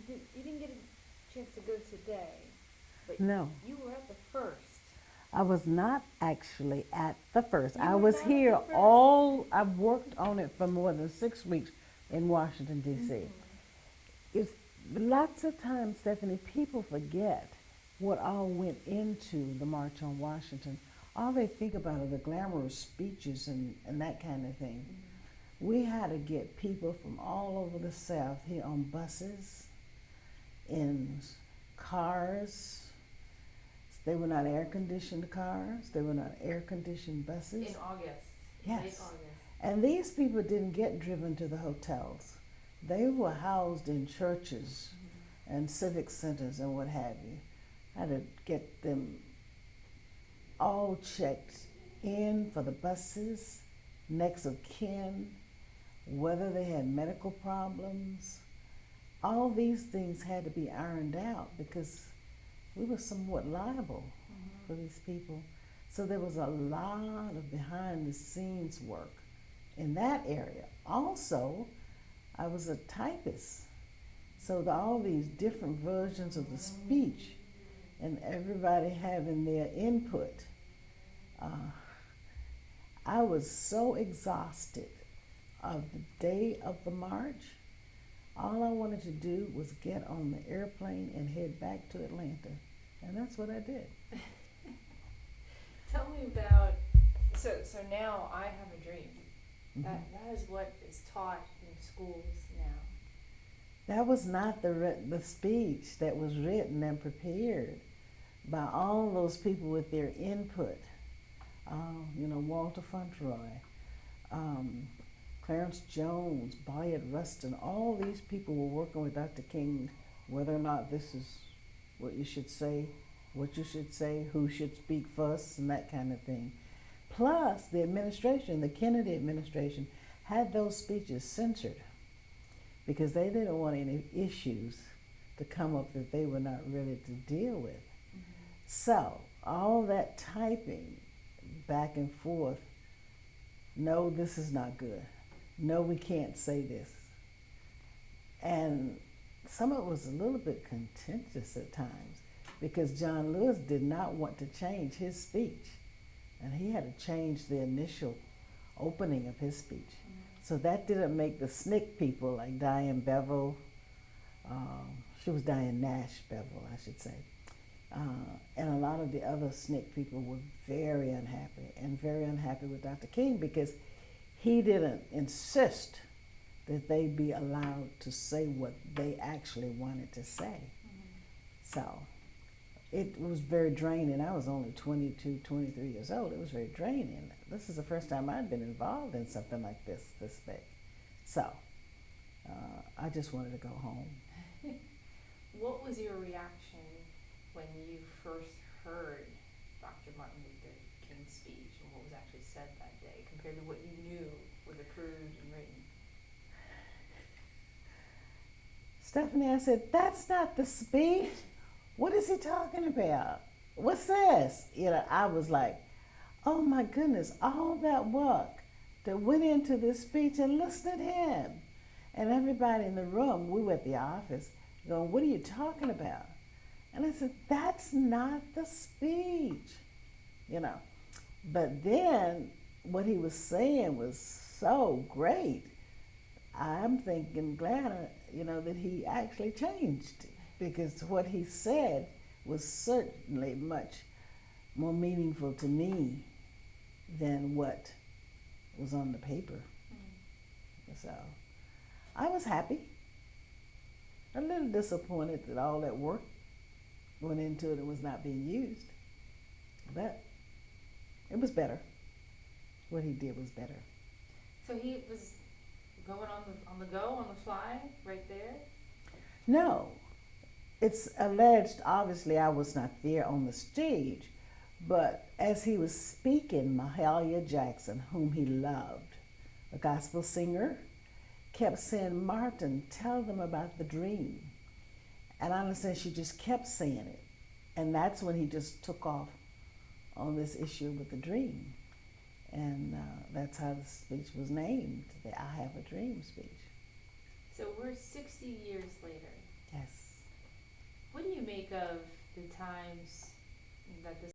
you didn't get a chance to go today, but No, you were at the first. I was not actually at the first. You I were was not at here the first. I've worked on it for more than 6 weeks in Washington, D.C. Mhm. It's lots of times, Stephanie, people forget what all went into the March on Washington. All they think about are the glamorous speeches and that kind of thing. We had to get people from all over the South here on buses, in cars. They were not air-conditioned cars. They were not air-conditioned buses. In August. Yes. Late August. And these people didn't get driven to the hotels. They were housed in churches and civic centers and what have you. I had to get them all checked in for the buses, next of kin, whether they had medical problems. All these things had to be ironed out because we were somewhat liable for these people. So there was a lot of behind the scenes work in that area. Also, I was a typist. So all these different versions of the speech and everybody having their input. I was so exhausted of the day of the march. All I wanted to do was get on the airplane and head back to Atlanta. And that's what I did. Tell me about, so now I have a dream. That is what is taught in schools now. That was not the speech that was written and prepared by all those people with their input. Walter Fauntleroy, Clarence Jones, Bayard Rustin, all these people were working with Dr. King, whether or not this is what you should say, what you should say, who should speak first, and that kind of thing. Plus, the administration, the Kennedy administration, had those speeches censored because they didn't want any issues to come up that they were not ready to deal with. So, all that typing back and forth, no, this is not good. No, we can't say this. And some of it was a little bit contentious at times because John Lewis did not want to change his speech. And he had to change the initial opening of his speech. So that didn't make the SNCC people like Diane Bevel, she was Diane Nash Bevel, I should say. And a lot of the other SNCC people were very unhappy with Dr. King because he didn't insist that they be allowed to say what they actually wanted to say. So it was very draining. I was only 22, 23 years old. It was very draining. This is the first time I'd been involved in something like this big. So I just wanted to go home. What was your reaction when you first heard Dr. Martin Luther King's speech and what was actually said that day compared to what you knew was approved and written? Stephanie, I said, that's not the speech. What is he talking about? What's this? I was like, oh my goodness, all that work that went into this speech and listen at him. And everybody in the room, we were at the office, going, what are you talking about? And I said, that's not the speech, But then what he was saying was so great. I'm thinking glad, that he actually changed because what he said was certainly much more meaningful to me than what was on the paper. So I was happy, a little disappointed that all that work went into it and was not being used, but it was better. What he did was better. So he was going on the go, on the fly, right there? No, it's alleged, obviously I was not there on the stage, but as he was speaking, Mahalia Jackson, whom he loved, a gospel singer, kept saying, Martin, tell them about the dream. And I understand she just kept saying it. And that's when he just took off on this issue with the dream. And that's how the speech was named, the I Have a Dream speech. So we're 60 years later. Yes. make of the times that this